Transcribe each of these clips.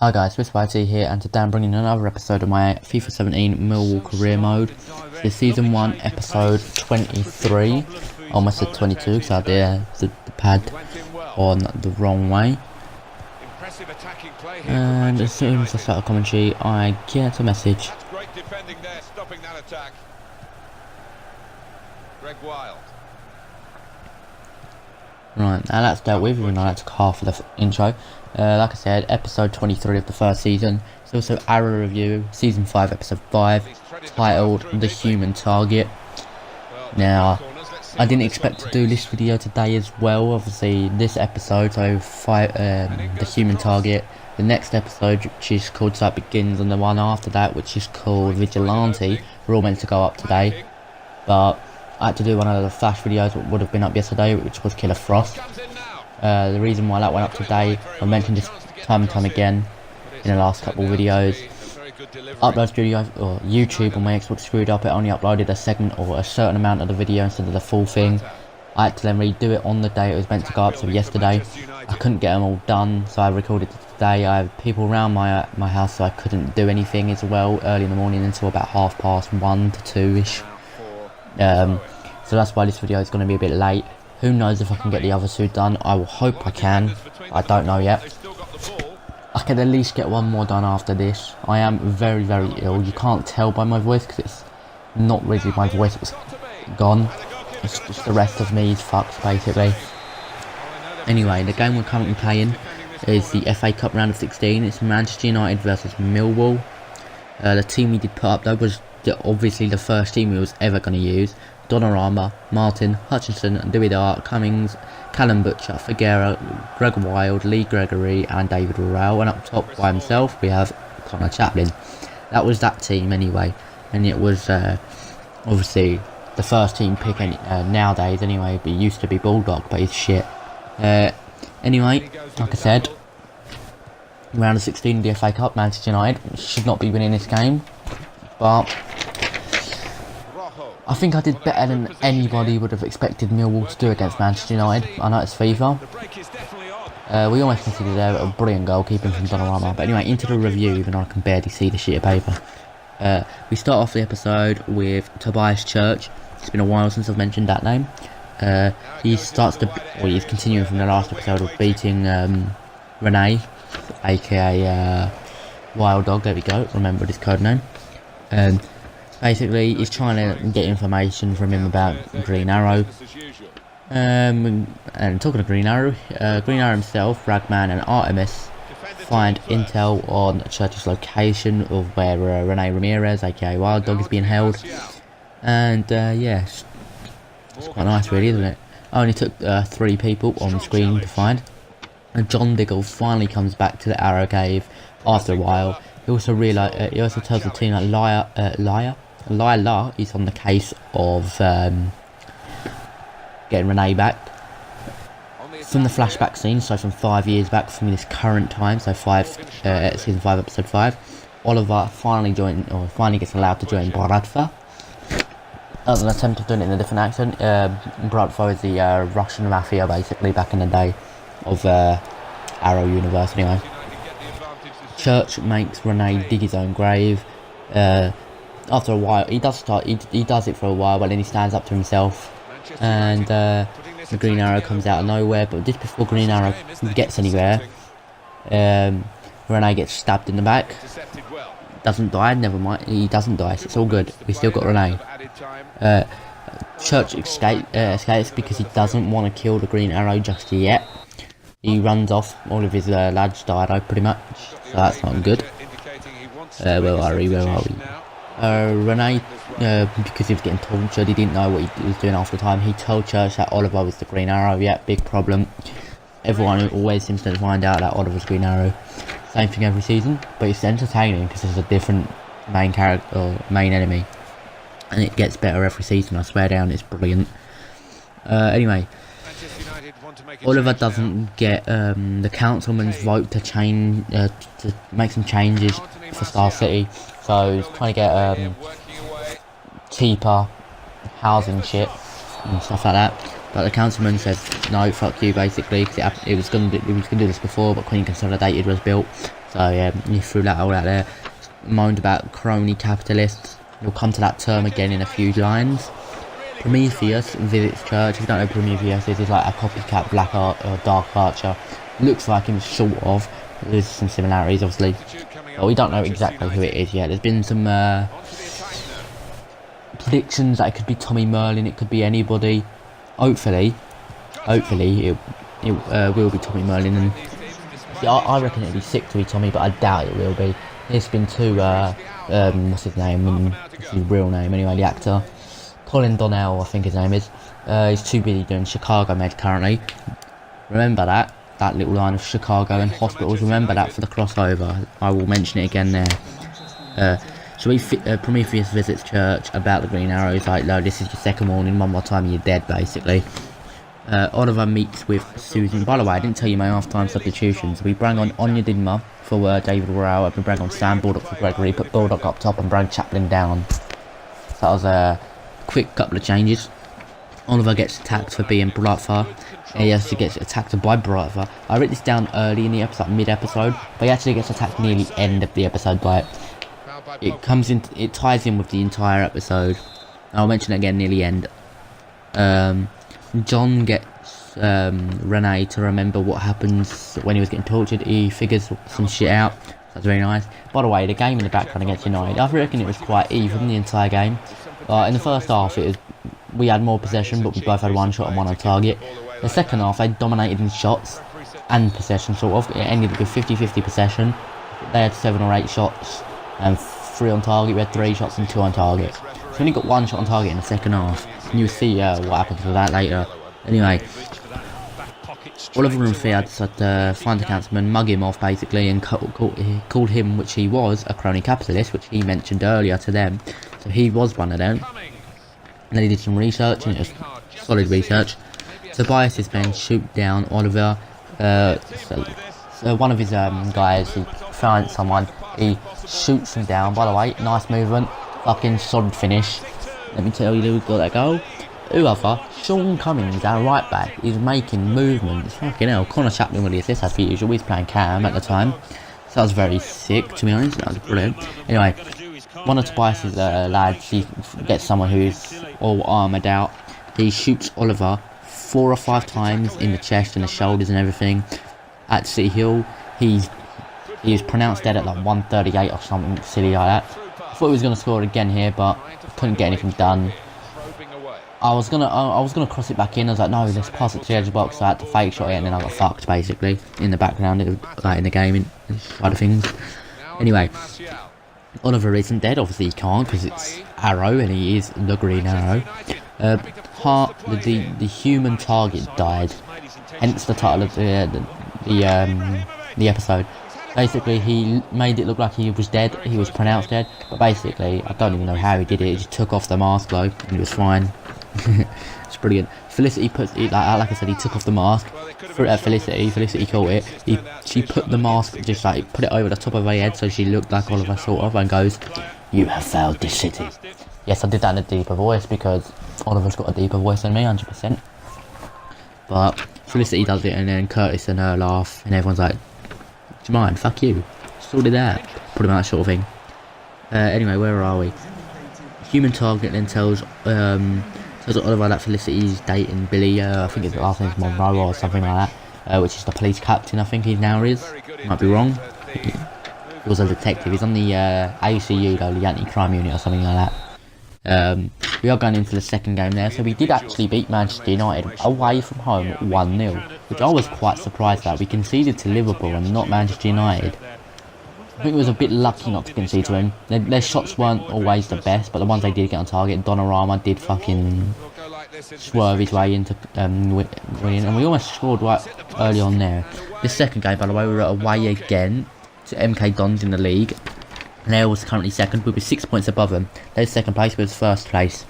Hi guys, SwifTs here, and today I'm bringing another episode of my FIFA 17 Millwall career mode. This is season 1 episode 23. I almost said 22 because I had the pad on the wrong way. And as soon as I start a commentary, I get a message. Great defending there, stopping that attack. Greg Wild. Right, now that's dealt with, even though that took half of the intro. Like I said, episode 23 of the first season. It's also Arrow Review, season 5, episode 5, titled The Human Target. Now, I didn't expect to do this video today as well. Obviously, this episode, so The Human Target. The next episode, which is called Sight Begins, and the one after that, which is called Vigilante, were all meant to go up today. But I had to do one of the flash videos that would have been up yesterday, which was Killer Frost. The reason why that went up today, I mentioned this time and time again in the last couple of videos. Upload studio or YouTube on my Xbox screwed up. It only uploaded a segment or a certain amount of the video instead of the full thing. I had to then redo it on the day it was meant to go up, so yesterday. I couldn't get them all done, so I recorded it today. I have people around my house, so I couldn't do anything as well early in the morning until about 1:30 to 2ish. So that's why this video is going to be a bit late. Who knows if I can get the other two done? I will hope I can. I don't know yet. I can at least get one more done after this. I am very, very ill. You can't tell by my voice because it's not really my voice. It's gone. It's just the rest of me is fucked, basically. Anyway, the game we're currently playing is the FA Cup round of 16. It's Manchester United versus Millwall. The team we did put up though was obviously the first team we was ever going to use. Donnarumma, Martin, Hutchinson, Dewey Dart, Cummings, Callum Butcher, Figueroa, Greg Wild, Lee Gregory and David Rowell, and up top by himself we have Connor Chaplin. That was that team anyway, and it was obviously the first team pick nowadays anyway, but it used to be Bulldog, but he's shit. Anyway, like I said, round of 16 of the FA Cup, Manchester United should not be winning this game, but I think I did better than anybody would have expected Millwall to do against Manchester United. I know it's FIFA. We almost considered a brilliant goalkeeping from Donnarumma. But anyway, into the review, even though I can barely see the sheet of paper. We start off the episode with Tobias Church. It's been a while since I've mentioned that name. He's continuing from the last episode of beating Renee, aka Wild Dog. There we go. Remembered his code name. Basically, he's trying to get information from him about Green Arrow. And talking of Green Arrow himself, Ragman and Artemis find intel on Church's location of where Rene Ramirez, aka Wild Dog, is being held. And yeah, it's quite nice really, isn't it? I only took 3 people on the screen to find. And John Diggle finally comes back to the Arrow Cave after a while. He also tells the team that Lila is on the case of getting Renee back from the flashback scene, so from 5 years back from this current time, so season 5 episode 5. Oliver finally gets allowed to join Bratva. That was an attempt of doing it in a different accent. Bratva is the Russian mafia basically back in the day of Arrow universe anyway. Church makes Renee dig his own grave. After a while, he does it for a while, but then he stands up to himself, and the Green Arrow comes out of nowhere. But just before Green Arrow gets anywhere, Renee gets stabbed in the back. Doesn't die. Never mind. He doesn't die. So it's all good. We still got Renee. Church escapes because he doesn't want to kill the Green Arrow just yet. He runs off. All of his lads died out pretty much, so that's not good. Where are we? Renee, because he was getting tortured, he didn't know what he was doing after the time. He told Church that Oliver was the Green Arrow. Yeah, big problem. Everyone always seems to find out that Oliver's Green Arrow. Same thing every season, but it's entertaining because there's a different main character or main enemy, and it gets better every season. I swear down, it's brilliant. Anyway, Oliver doesn't get the councilman's vote to make some changes for Star City, so he's trying to get cheaper housing shit and stuff like that. But the councilman says no, fuck you, basically, because it was going to do this before, but Queen Consolidated was built, So yeah, you threw that all out there. Moaned about crony capitalists. We'll come to that term again in a few lines. Prometheus visits church. If you don't know who Prometheus is, he's like a copycat black art or dark archer. Looks like him, sort of. There's some similarities, obviously, but we don't know exactly who it is yet. There's been some predictions that it could be Tommy Merlin, it could be anybody. Hopefully it will be Tommy Merlin. And see, I reckon it'd be sick to be Tommy, but I doubt it will be. There's been two what's his name? What's his real name anyway? The actor. Colin Donnell, I think his name is. He's too busy doing Chicago Med currently. Remember that little line of Chicago and hospitals. Remember that for the crossover. I will mention it again there. So Prometheus visits church about the Green Arrow. He's like, no, this is your second warning. One more time, you're dead, basically. Oliver meets with Susan. By the way, I didn't tell you my half-time substitutions. We bring on Anya Dinma for David Rowe. We bring on Sam Baldock for Gregory. Put Baldock up top and bring Chaplin down. So that was a quick couple of changes. Oliver gets attacked for being Brightfire. He actually gets attacked by Brightfire. I wrote this down early in the episode, mid-episode, but he actually gets attacked near the end of the episode by it. It ties in with the entire episode. I'll mention it again near the end. John gets Renee to remember what happens when he was getting tortured. He figures some shit out. That's very nice. By the way, the game in the background against United, I reckon it was quite even the entire game. In the first half, we had more possession, but we both had one shot and one on target. The second half, they dominated in shots and possession, sort of. It ended with 50-50 possession. They had 7 or 8 shots and 3 on target. We had 3 shots and 2 on target. So we only got 1 shot on target in the second half. And you'll see what happens to that later. Anyway, Oliver and Thea decided to find the councilman, mug him off basically, and called him, which he was, a crony capitalist, which he mentioned earlier to them. So he was one of them. And then he did some research, and it was solid research. Tobias's men shoot down Oliver. So one of his guys, he finds someone, he shoots him down. By the way, nice movement, fucking solid finish. Let me tell you who got that goal. Who other? Sean Cummings, our right back, is making movements. Fucking hell, Connor Chaplin with the assist as per usual. He's playing Cam at the time. So that was very sick, to be honest. That was brilliant. Anyway, one of Tobias's lads, he gets someone who's all armoured out. He shoots Oliver 4 or 5 times in the chest and the shoulders and everything. At City Hill, he was pronounced dead at like 138 or something silly like that. I thought he was going to score again here, but couldn't get anything done. I was gonna cross it back in. I was like, no, let's pass it to the edge of the box. So I had to fake shot it, and then I got fucked basically in the background, like in the game, in side of things. Anyway, Oliver isn't dead. Obviously, he can't because it's Arrow, and he is the Green Arrow. Hart, the human target, died. Hence the title of the episode. Basically, he made it look like he was dead. He was pronounced dead, but basically, I don't even know how he did it. He just took off the mask though, and it was fine. It's brilliant. Felicity puts it, like I said, he took off the mask. Threw it at Felicity caught it. She put the mask, just like put it over the top of her head, so she looked like Oliver sort of, and goes, "You have failed this city." Yes, I did that in a deeper voice because Oliver's got a deeper voice than me, 100%. But Felicity does it, and then Curtis and her laugh, and everyone's like, "Do you mind? Fuck you." Sorted that. Pretty much sort of thing. Anyway, where are we? Human target then tells Oliver that Felicity's dating Billy. I think his last name's Monroe or something like that, which is the police captain. I think he now is. Might be wrong. He was a detective. He's on the ACU though, the anti-crime unit or something like that. We are going into the second game there, so we did actually beat Manchester United away from home 1-0, which I was quite surprised at. We conceded to Liverpool and not Manchester United. I think it was a bit lucky not to concede to him. Their shots weren't always the best, but the ones they did get on target, Donnarumma did fucking swerve his way into winning, and we almost scored right early on there. This second game, by the way, we were away again to MK Dons in the league. And they was currently second. We were 6 points above them. They're second place, we was first place.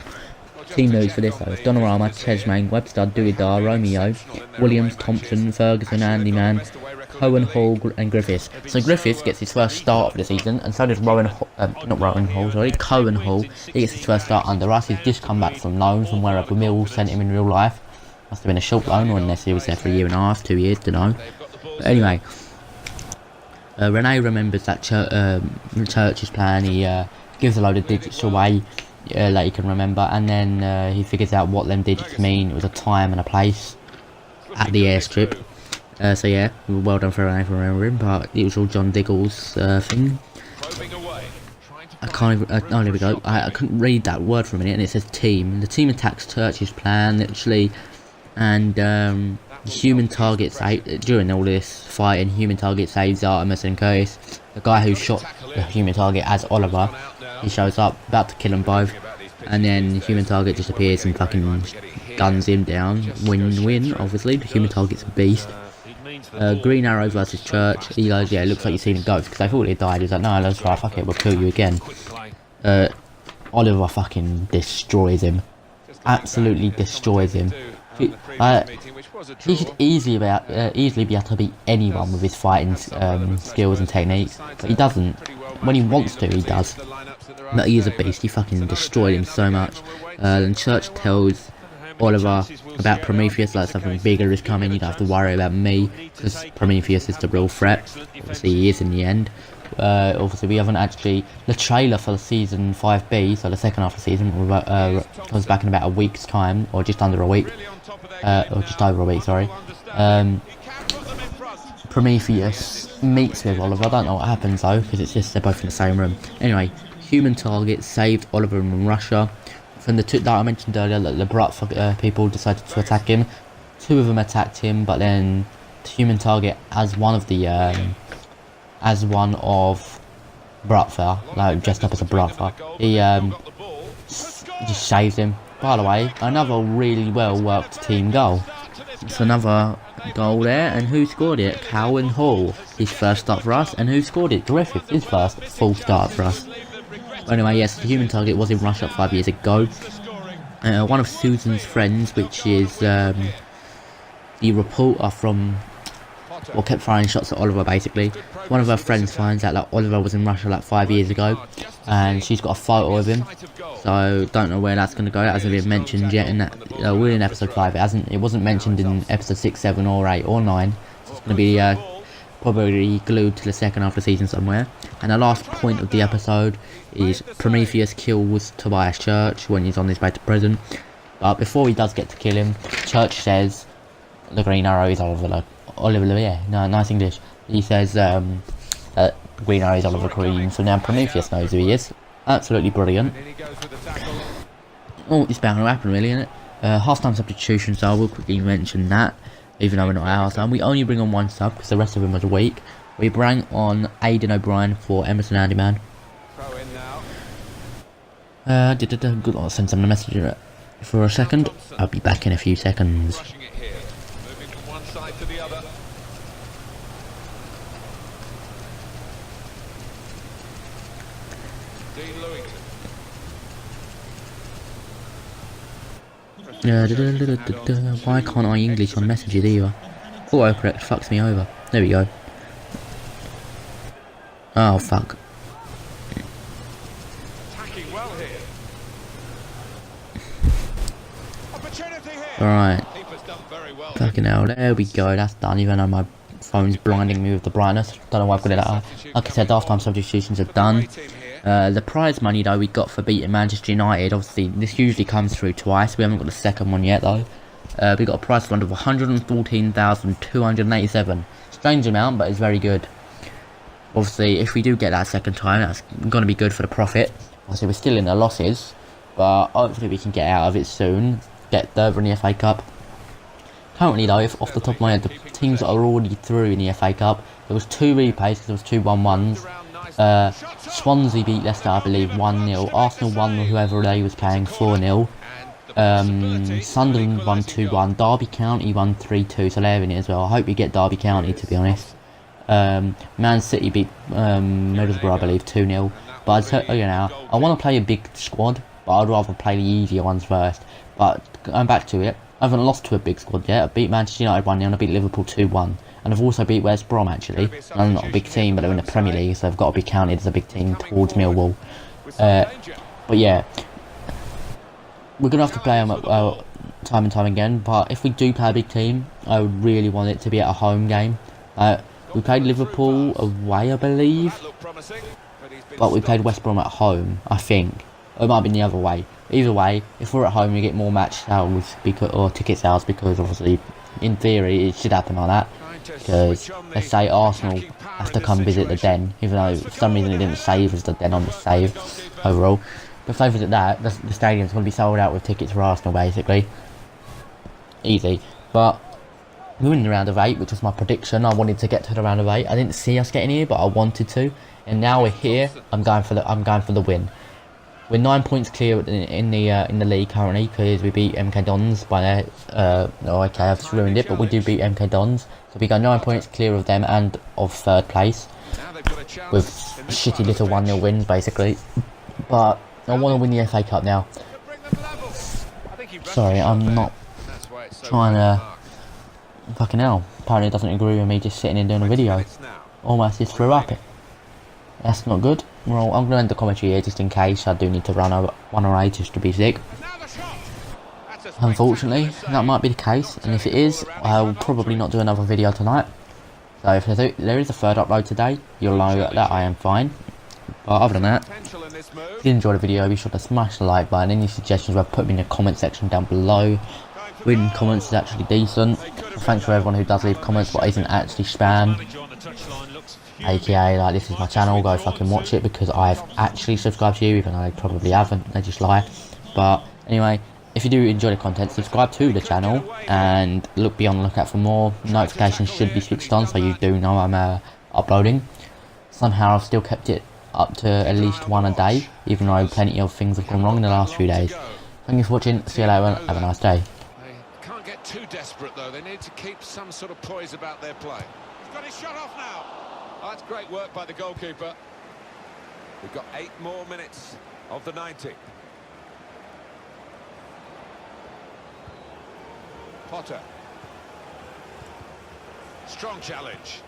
Team news for this though: Donnarumma, Chesmain, Webster, Duidar, Romeo, Williams, Thompson, Ferguson, Andy Mann, Cohen, Hall and Griffiths. So Griffiths gets his first start of the season, and so does Cohen Hall. He gets his first start under us. He's just come back from loan from wherever Millwall sent him in real life. Must have been a short loan, or unless he was there for a year and a half, 2 years, don't know. But anyway, Renee remembers that Church's plan. He gives a load of digits away that he can remember, and then he figures out what them digits mean. It was a time and a place at the airstrip. So yeah, well done for Renee for remembering, but it was all John Diggle's thing. I can't even, oh there we go, I couldn't read that word for a minute, and it says team. The team attacks Church's plan, literally, and human target during all this fighting, human target saves Artemis and Curtis. The guy who shot the human target as Oliver, he shows up, about to kill them both, and then human target just appears and fucking guns him down. Win-win, obviously, the human target's a beast. Green Arrow versus Church. He goes, yeah, it looks like you've seen a ghost, because they thought he died. He was like, no, that's right, fuck it, we'll kill you again. Oliver fucking destroys him. Absolutely destroys him. He could easily be able to beat anyone with his fighting skills and techniques, but he doesn't. When he wants to, he does. But he is a beast. He fucking destroyed him so much. And Church tells Oliver about Prometheus, like something bigger is coming, you don't have to worry about me, because Prometheus is the real threat. Obviously he is in the end. Obviously we haven't actually, the trailer for the season 5B, so the second half of the season, was back in about a week's time, or just under a week, or just over a week, sorry. Prometheus meets with Oliver. I don't know what happens though, because it's just they're both in the same room. Anyway, human target saved Oliver from Russia. From the two that I mentioned earlier, that the Brat people decided to attack him. Two of them attacked him, but then the human target, as one of Bratva, like dressed up as a Bratva, he just saves him. By the way, another really well worked team goal. It's another goal there, and who scored it? Cowan Hall, his first start for us, and who scored it? Griffith, his first full start for us. Anyway, yes, the human target was in Russia 5 years ago. One of Susan's friends, which is the reporter from, well, kept firing shots at Oliver basically. One of her friends finds out that Oliver was in Russia like 5 years ago, and she's got a photo of him. So don't know where that's going to go. It hasn't been mentioned yet. In that, we're in episode 5. It wasn't mentioned in episode 6, 7, or 8, or 9. So it's going to be probably glued to the second half of the season somewhere. And the last point of the episode is Prometheus kills Tobias Church when he's on his way to prison. But before he does get to kill him, Church says the Green Arrow is Oliver, yeah, no, nice English. He says Green Arrow is Oliver Queen, so now Prometheus knows who he is. Absolutely brilliant. Oh, it's bound to happen really, isn't it? Half-time substitution, so I will quickly mention that. Even though we're not at half-time, we only bring on one sub because the rest of them was weak. We bring on Aidan O'Brien for Emerson Handyman. Good, I'll send someone a message for a second. I'll be back in a few seconds. Why can't I English on messages either? Autocorrect fucks me over. There we go. Oh fuck. Alright. Fucking hell, there we go, that's done, even though my phone's blinding me with the brightness. Don't know why I've got it like that. Like I said, half-time substitutions are done. The prize money though we got for beating Manchester United, obviously this usually comes through twice. We haven't got the second one yet though. We got a prize fund of 114,287. Strange amount, but it's very good. Obviously, if we do get that second time, that's going to be good for the profit. Obviously, we're still in the losses, but hopefully we can get out of it soon. Get over in the FA Cup. Currently though, if off the top of my head, the teams that are already through in the FA Cup, there was 2 replays because there was 2 1-1s. Swansea beat Leicester, I believe, 1-0. Arsenal won whoever they was playing 4-0. Sunderland won 2-1. Derby County won 3-2, so they're in it as well. I hope we get Derby County, to be honest. Man City beat Middlesbrough, I believe, 2-0. But I'd tell you now, I want to play a big squad, but I'd rather play the easier ones first. But going back to it, I haven't lost to a big squad yet. I beat Manchester United 1-0 and I beat Liverpool 2-1. And I've also beat West Brom actually. I'm not a big team, but they're in the Premier League, so they've got to be counted as a big team towards Millwall. But yeah, we're going to have to play them time and time again. But if we do play a big team, I would really want it to be at a home game. We played Liverpool away, I believe. That looked promising, but he's been But we played stopped. West Brom at home, I think. Or it might have been the other way. Either way, if we're at home, we get more match sales or ticket sales because obviously, in theory, it should happen like that. Because let's say Arsenal have to come visit the Den, even though for some reason it didn't save as the Den on the save overall. But if they visit that, the stadium's going to be sold out with tickets for Arsenal basically. Easy. But we were in the round of 8, which was my prediction. I wanted to get to the round of 8. I didn't see us getting here, but I wanted to. And now we're here. I'm going for the win. We're 9 points clear in the league currently because we beat MK Dons by their. Okay, I've just ruined it, but we do beat MK Dons, so we go 9 points clear of them and of 3rd place with shitty little 1-0 wins basically. But I want to win the FA Cup now. Sorry, I'm not trying to. Fucking hell! Apparently, it doesn't agree with me just sitting and doing a video. Almost just threw up it. That's not good. Well, I'm going to end the commentary here just in case I do need to run away just to be sick. Unfortunately, that might be the case, and if it is, I'll probably not do another video tonight. So if there is a 3rd upload today, you'll know that I am fine. But other than that, if you enjoyed the video, be sure to smash the like button. Any suggestions, put them in the comment section down below. Reading comments is actually decent. Thanks for everyone who does leave comments but isn't actually spam. AKA, like, this is my channel, go fucking watch it because I've actually subscribed to you, even though I probably haven't, they just lie. But anyway, if you do enjoy the content, subscribe to the channel and be on the lookout for more. Notifications should be switched on so you do know I'm uploading. Somehow I've still kept it up to at least 1 a day, even though plenty of things have gone wrong in the last few days. Thank you for watching, see you later, have a nice day. They can't get too desperate though, they need to keep some sort of poise about their play. He's got his shot off now. Oh, that's great work by the goalkeeper. We've got 8 more minutes of the 90. Potter. Strong challenge.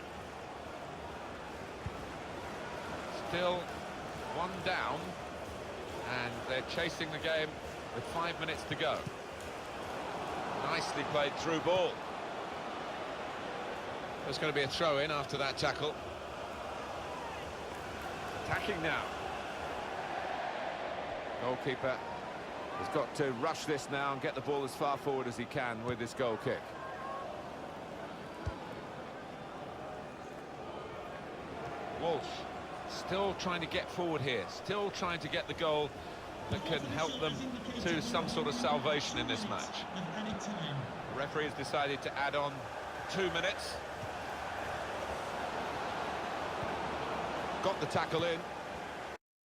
Still 1 down, and they're chasing the game with 5 minutes to go. Nicely played through ball. There's going to be a throw-in after that tackle. Attacking now. Goalkeeper has got to rush this now and get the ball as far forward as he can with this goal kick. Walsh still trying to get forward here, still trying to get the goal that can help them to some sort of salvation in this match. The referee has decided to add on 2 minutes. Got the tackle in.